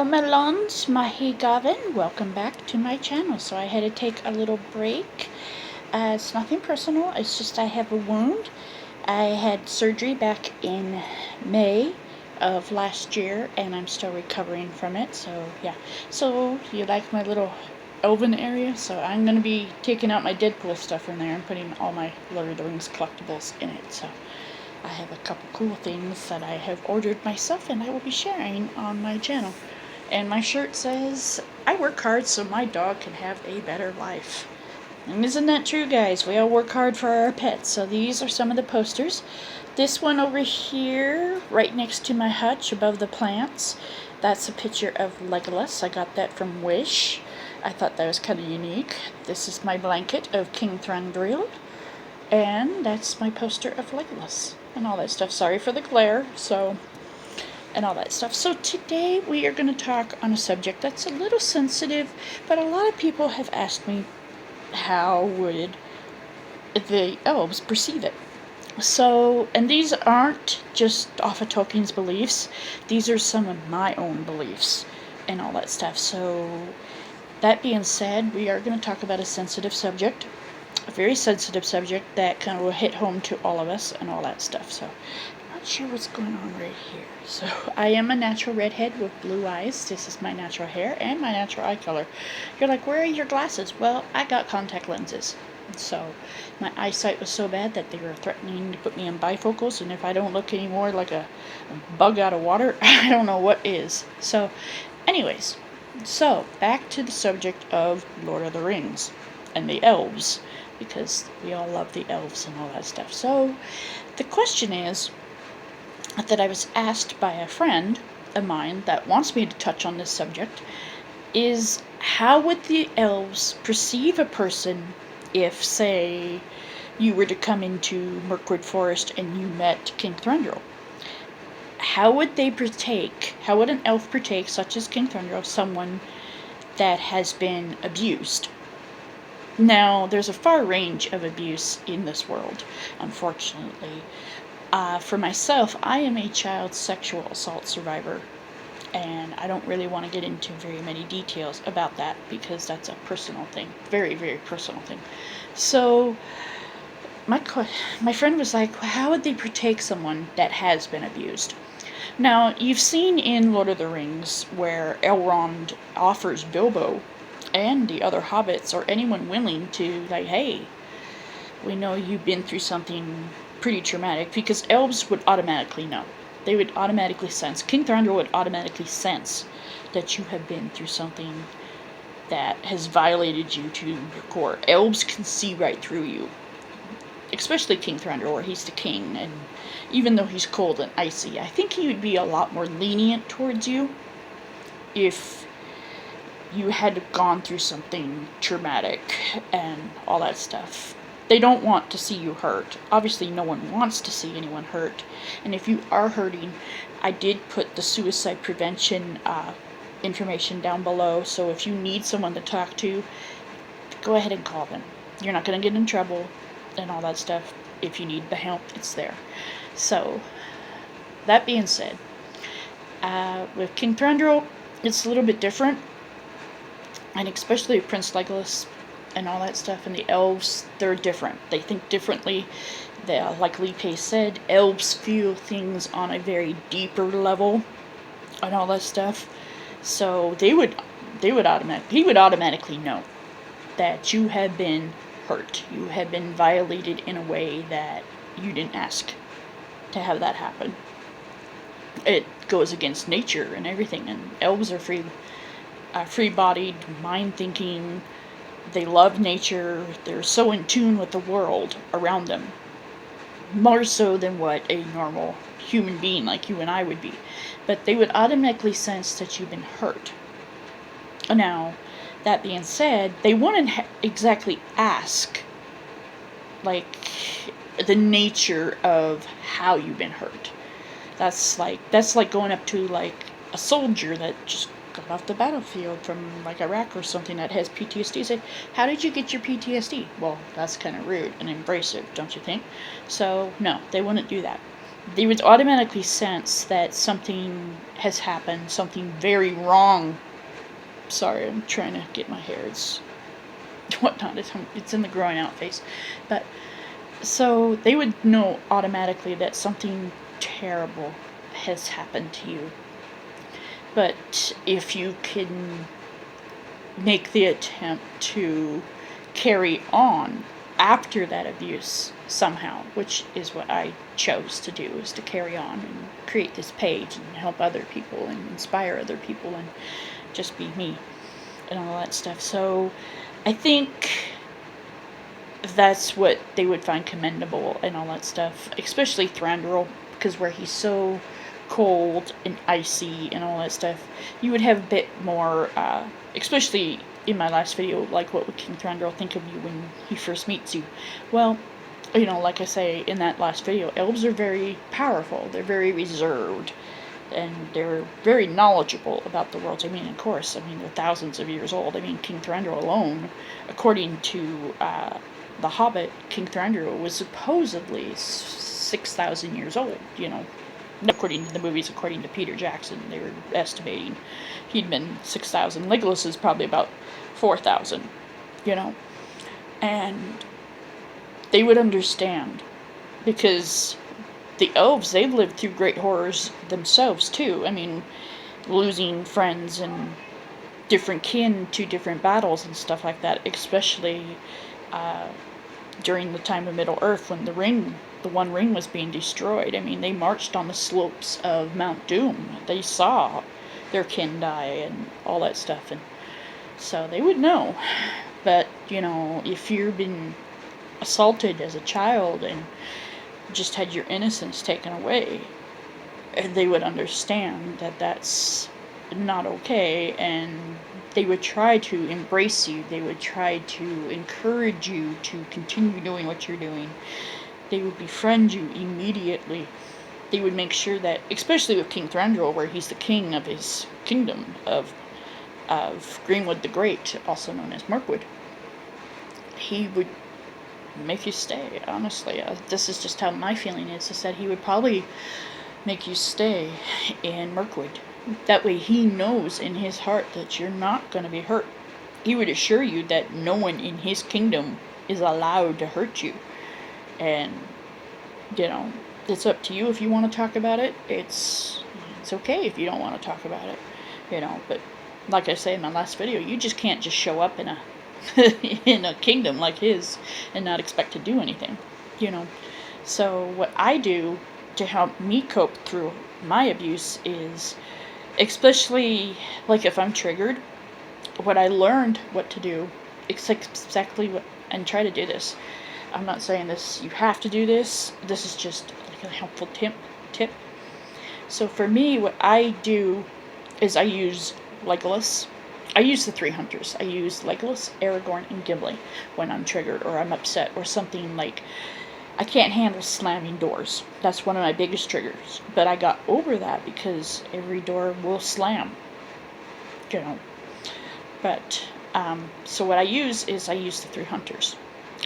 Hello my lawns, Mahi Gavin. Welcome back to my channel. So I had to take a little break. It's nothing personal, it's just I have a wound. I had surgery back in May of last year and I'm still recovering from it. So yeah. So you like my little elven area? So I'm going to be taking out my Deadpool stuff in there and putting all my Lord of the Rings collectibles in it. So I have a couple cool things that I have ordered myself and I will be sharing on my channel. And my shirt says, I work hard so my dog can have a better life. And isn't that true, guys? We all work hard for our pets. So these are some of the posters. This one over here, right next to my hutch above the plants, that's a picture of Legolas. I got that from Wish. I thought that was kind of unique. This is my blanket of King Thranduil. And that's my poster of Legolas and all that stuff. Sorry for the glare, and all that stuff. So today we are going to talk on a subject that's a little sensitive, but a lot of people have asked me how would the elves perceive it. So, and these aren't just off of Tolkien's beliefs, these are some of my own beliefs and all that stuff. So, that being said, we are going to talk about a sensitive subject. A very sensitive subject that kind of will hit home to all of us and all that stuff. So I'm not sure what's going on right here. So I am a natural redhead with blue eyes. This is my natural hair and my natural eye color. You're like, where are your glasses? Well, I got contact lenses. So my eyesight was so bad that they were threatening to put me in bifocals, and if I don't look anymore like a bug out of water, I don't know what is. So anyways, so back to the subject of Lord of the Rings and the elves, because we all love the elves and all that stuff. So the question is that I was asked by a friend of mine that wants me to touch on this subject is, how would the elves perceive a person if, say, you were to come into Mirkwood Forest and you met King Thranduil? How would they partake, how would an elf partake, such as King Thranduil, someone that has been abused? Now, there's a far range of abuse in this world, unfortunately. For myself, I am a child sexual assault survivor, and I don't really want to get into very many details about that because that's a personal thing, very, very personal thing. So, my friend was like, how would they partake someone that has been abused? Now, you've seen in Lord of the Rings where Elrond offers Bilbo and the other hobbits or anyone willing to, like, hey, we know you've been through something pretty traumatic, because elves would automatically know. They would automatically sense, King Thranduil would automatically sense that you have been through something that has violated you to your core. Elves can see right through you. Especially King Thranduil, he's the king, and even though he's cold and icy, I think he would be a lot more lenient towards you if you had gone through something traumatic and all that stuff. They don't want to see you hurt. Obviously, no one wants to see anyone hurt. And if you are hurting, I did put the suicide prevention information down below. So if you need someone to talk to, go ahead and call them. You're not going to get in trouble and all that stuff. If you need the help, it's there. So, that being said, with King Thranduil, it's a little bit different. And especially Prince Legolas and all that stuff, and the elves, they're different. They think differently. Like Lipe said, elves feel things on a very deeper level and all that stuff. So he would automatically know that you have been hurt. You have been violated in a way that you didn't ask to have that happen. It goes against nature and everything, and elves are free-bodied, mind-thinking. They love nature. They're so in tune with the world around them, more so than what a normal human being like you and I would be. But they would automatically sense that you've been hurt. Now, that being said, they wouldn't exactly ask, like, the nature of how you've been hurt. That's like going up to, like, a soldier that just got off the battlefield from, like, Iraq or something that has PTSD. Say, how did you get your PTSD? Well, that's kind of rude and abrasive, don't you think? So, no, they wouldn't do that. they would automatically sense that something has happened, something very wrong. Sorry, I'm trying to get my hair. It's whatnot. It's in the growing out phase. But so they would know automatically that something terrible has happened to you. But if you can make the attempt to carry on after that abuse somehow, which is what I chose to do, is to carry on and create this page and help other people and inspire other people and just be me and all that stuff. So I think that's what they would find commendable and all that stuff, especially Thranduil, because where he's so cold and icy and all that stuff, you would have a bit more, especially in my last video, like what would King Thranduil think of you when he first meets you? Well, you know, like I say in that last video, elves are very powerful, they're very reserved, and they're very knowledgeable about the worlds. I mean, of course, I mean, they're thousands of years old. I mean, King Thranduil alone, according to The Hobbit, King Thranduil was supposedly 6,000 years old, you know. According to the movies, according to Peter Jackson, they were estimating he'd been 6,000. Legolas is probably about 4,000, you know. And they would understand, because the elves, they've lived through great horrors themselves, too. I mean, losing friends and different kin to different battles and stuff like that, especially during the time of Middle-earth when the One Ring was being destroyed. I mean, they marched on the slopes of Mount Doom. They saw their kin die and all that stuff, and so they would know. But, you know, if you've been assaulted as a child and just had your innocence taken away, they would understand that that's not okay, and they would try to embrace you. They would try to encourage you to continue doing what you're doing. They would befriend you immediately. They would make sure that, especially with King Thranduil, where he's the king of his kingdom of Greenwood the Great, also known as Mirkwood, he would make you stay, honestly. This is just how my feeling is that he would probably make you stay in Mirkwood. That way he knows in his heart that you're not going to be hurt. He would assure you that no one in his kingdom is allowed to hurt you. And, you know, it's up to you if you want to talk about it. It's okay if you don't want to talk about it, you know. But like I say in my last video, you just can't just show up in a in a kingdom like his and not expect to do anything, you know. So what I do to help me cope through my abuse is, especially like if I'm triggered, what I learned what to do, exactly what, and try to do this. I'm not saying this, you have to do this. This is just like a helpful tip. So for me, what I do is I use Legolas. I use the three hunters. I use Legolas, Aragorn, and Gimli when I'm triggered or I'm upset or something. Like, I can't handle slamming doors. That's one of my biggest triggers. But I got over that because every door will slam, you know. But, so what I use is I use the three hunters.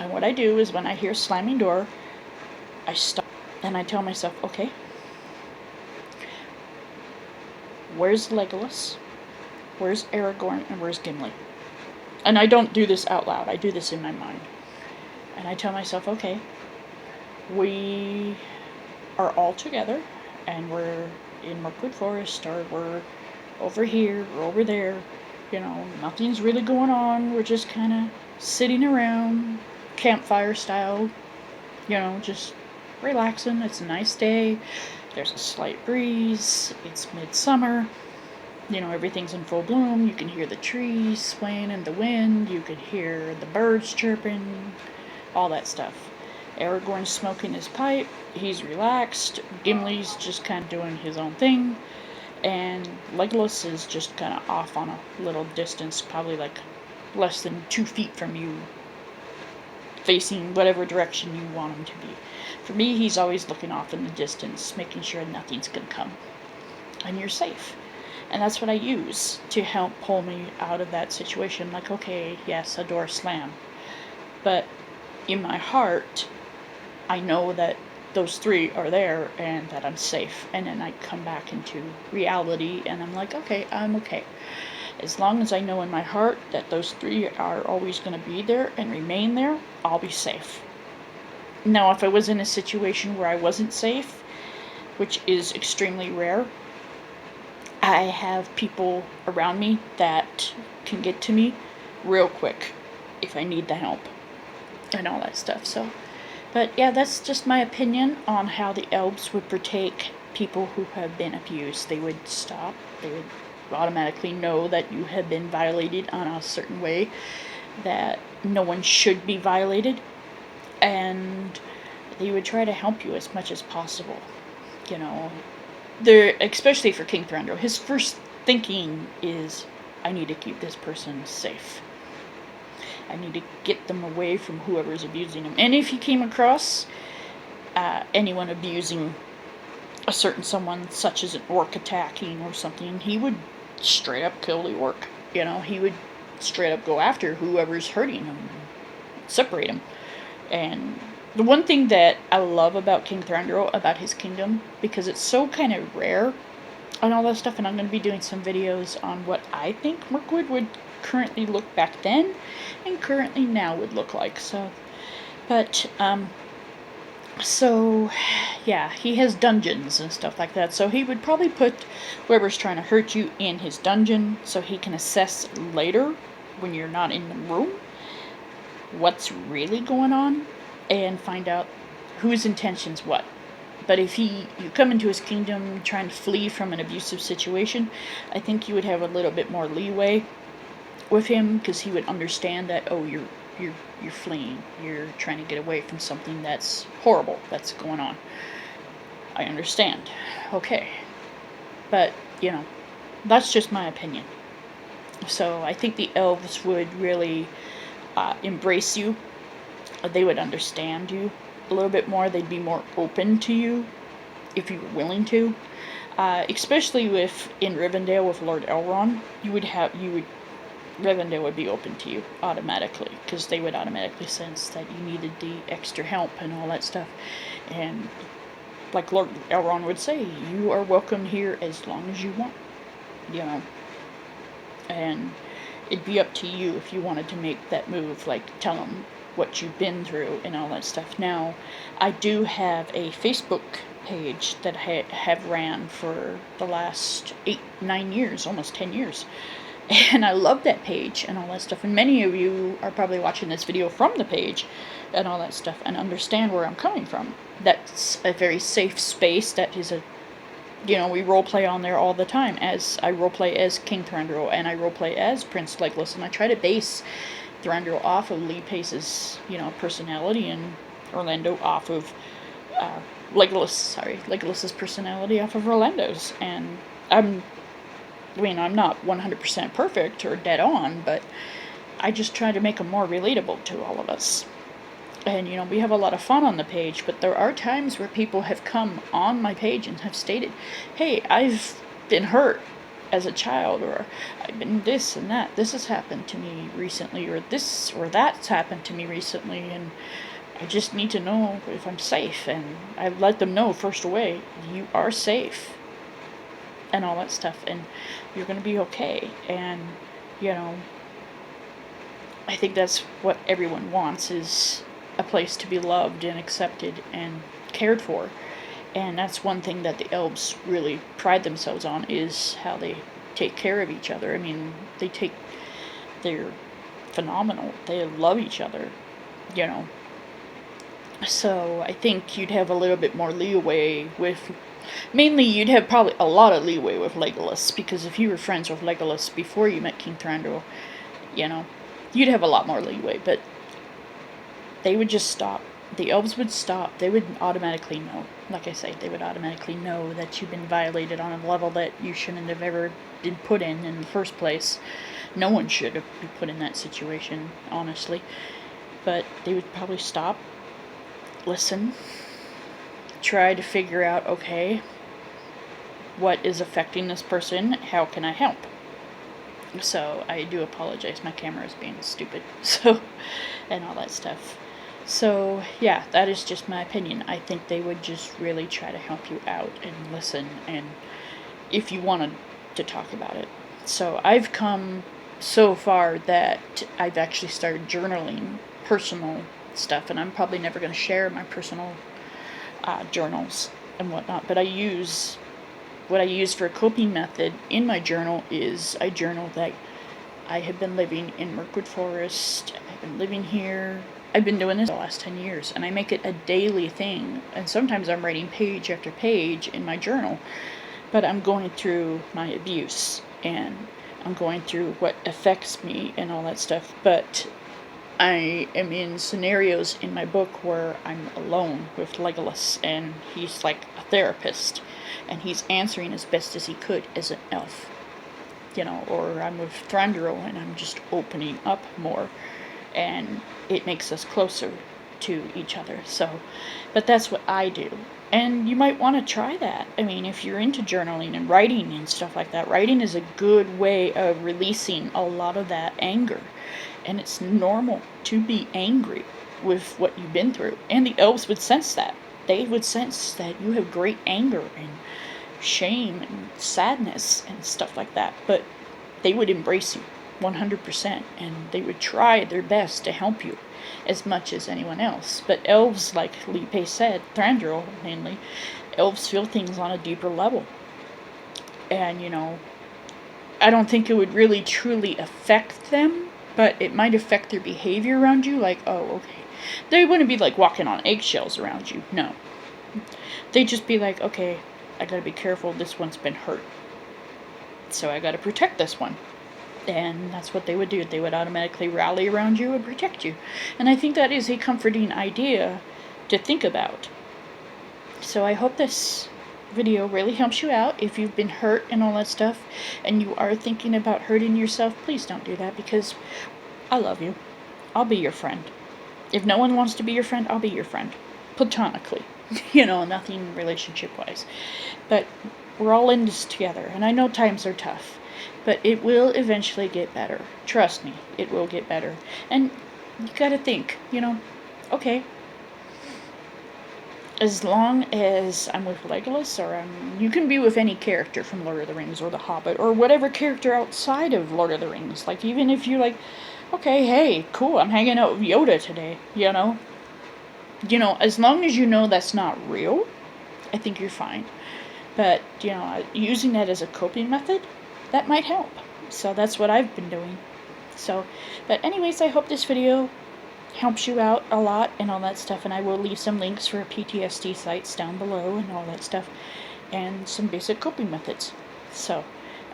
And what I do is when I hear a slamming door, I stop and I tell myself, okay, where's Legolas? Where's Aragorn? And where's Gimli? And I don't do this out loud. I do this in my mind. And I tell myself, okay, we are all together, and we're in Mirkwood Forest, or we're over here, or over there. You know, nothing's really going on. We're just kind of sitting around, campfire style, you know, just relaxing. It's a nice day. There's a slight breeze. It's midsummer. You know, everything's in full bloom. You can hear the trees swaying in the wind. You can hear the birds chirping, all that stuff. Aragorn's smoking his pipe. He's relaxed. Gimli's just kind of doing his own thing. And Legolas is just kind of off on a little distance, probably like less than 2 feet from you, facing whatever direction you want him to be. For me, he's always looking off in the distance, making sure nothing's going to come. And you're safe. And that's what I use to help pull me out of that situation. Like, okay, yes, a door slammed. But in my heart, I know that those three are there and that I'm safe. And then I come back into reality and I'm like, okay, I'm okay. As long as I know in my heart that those three are always going to be there and remain there, I'll be safe. Now, if I was in a situation where I wasn't safe, which is extremely rare, I have people around me that can get to me real quick if I need the help and all that stuff. So, but yeah, that's just my opinion on how the elves would protect people who have been abused. They would stop. They would automatically know that you have been violated on a certain way, that no one should be violated, and they would try to help you as much as possible. You know, especially for King Thranduil, his first thinking is, I need to keep this person safe. I need to get them away from whoever's abusing them. And if he came across anyone abusing a certain someone, such as an orc attacking or something, he would straight up kill the orc. You know, he would straight up go after whoever's hurting him, separate him. And the one thing that I love about King Thranduil, about his kingdom, because it's so kind of rare and all that stuff, and I'm going to be doing some videos on what I think Mirkwood would currently look back then and currently now would look like. So, but, so, yeah, he has dungeons and stuff like that. So he would probably put whoever's trying to hurt you in his dungeon so he can assess later, when you're not in the room, what's really going on and find out whose intentions what. But if you come into his kingdom trying to flee from an abusive situation, I think you would have a little bit more leeway with him, because he would understand that, oh, you're fleeing, you're trying to get away from something that's horrible that's going on. I understand. Okay. But, you know, that's just my opinion. So I think the elves would really embrace you. They would understand you a little bit more. They'd be more open to you if you were willing to. Especially in Rivendell with Lord Elrond, Rivendell would be open to you automatically, because they would automatically sense that you needed the extra help and all that stuff. And like Lord Elrond would say, you are welcome here as long as you want, you know. And it'd be up to you if you wanted to make that move, like tell them what you've been through and all that stuff. Now, I do have a Facebook page that I have ran for the last 8-9 years, almost 10 years. And I love that page and all that stuff. And many of you are probably watching this video from the page and all that stuff and understand where I'm coming from. That's a very safe space. That is we roleplay on there all the time. As I roleplay as King Thranduil and I roleplay as Prince Legolas. And I try to base Thranduil off of Lee Pace's, personality, and Orlando off of Legolas's personality off of Orlando's. And I'm not 100% perfect or dead on, but I just try to make them more relatable to all of us. And, we have a lot of fun on the page, but there are times where people have come on my page and have stated, hey, I've been hurt as a child, or I've been this and that. This has happened to me recently, or this or that's happened to me recently, and I just need to know if I'm safe. And I let them know first away, you are safe. And all that stuff, and you're going to be okay. And I think that's what everyone wants, is a place to be loved and accepted and cared for. And that's one thing that the elves really pride themselves on, is how they take care of each other. I mean, they're phenomenal. They love each other, So I think you'd have a little bit more leeway with, mainly you'd have probably a lot of leeway with Legolas, because if you were friends with Legolas before you met King Thranduil, you'd have a lot more leeway. But they would just stop. The elves would stop. They would automatically know. Like I say, they would automatically know that you've been violated on a level that you shouldn't have ever been put in the first place. No one should have been put in that situation, honestly. But they would probably stop, listen, try to figure out, okay, what is affecting this person? How can I help? So I do apologize. My camera is being stupid. So, and all that stuff. So, yeah, that is just my opinion. I think they would just really try to help you out and listen, and if you wanted to talk about it. So, I've come so far that I've actually started journaling personal stuff, and I'm probably never going to share my personal journals and whatnot, but what I use for a coping method in my journal is I journal that I have been living in Mirkwood Forest. I've been living here. I've been doing this the last 10 years, and I make it a daily thing. And sometimes I'm writing page after page in my journal, but I'm going through my abuse, and I'm going through what affects me and all that stuff. But I am in scenarios in my book where I'm alone with Legolas, and he's like a therapist, and he's answering as best as he could as an elf. Or I'm with Thranduil, and I'm just opening up more, and it makes us closer to each other. So, but that's what I do. And you might want to try that. I mean, if you're into journaling and writing and stuff like that, writing is a good way of releasing a lot of that anger. And it's normal to be angry with what you've been through. And the elves would sense that. They would sense that you have great anger and shame and sadness and stuff like that. But they would embrace you 100%, and they would try their best to help you as much as anyone else. But elves, like Lipe said, Thranduil mainly, elves feel things on a deeper level. And, I don't think it would really truly affect them, but it might affect their behavior around you. Like, oh, okay. They wouldn't be like walking on eggshells around you. No. They'd just be like, okay, I gotta be careful. This one's been hurt, so I gotta protect this one. And that's what they would do. They would automatically rally around you and protect you. And I think that is a comforting idea to think about. So I hope this video really helps you out. If you've been hurt and all that stuff, and you are thinking about hurting yourself, please don't do that, because I love you. I'll be your friend. If no one wants to be your friend, I'll be your friend. Platonically. Nothing relationship-wise. But we're all in this together, and I know times are tough. But it will eventually get better. Trust me, it will get better. And you gotta think, okay, as long as I'm with Legolas, or you can be with any character from Lord of the Rings or The Hobbit, or whatever character outside of Lord of the Rings. Like, even if you're like, okay, hey, cool, I'm hanging out with Yoda today, as long as you know that's not real, I think you're fine. But, using that as a coping method, that might help. So that's what I've been doing. But anyways, I hope this video helps you out a lot and all that stuff. And I will leave some links for PTSD sites down below and all that stuff. And some basic coping methods. So,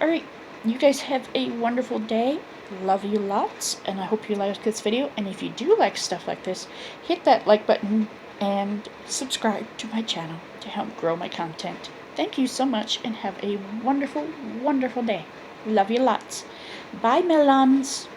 alright. You guys have a wonderful day. Love you lots. And I hope you liked this video. And if you do like stuff like this, hit that like button and subscribe to my channel to help grow my content. Thank you so much, and have a wonderful, wonderful day. Love you lots. Bye, melons.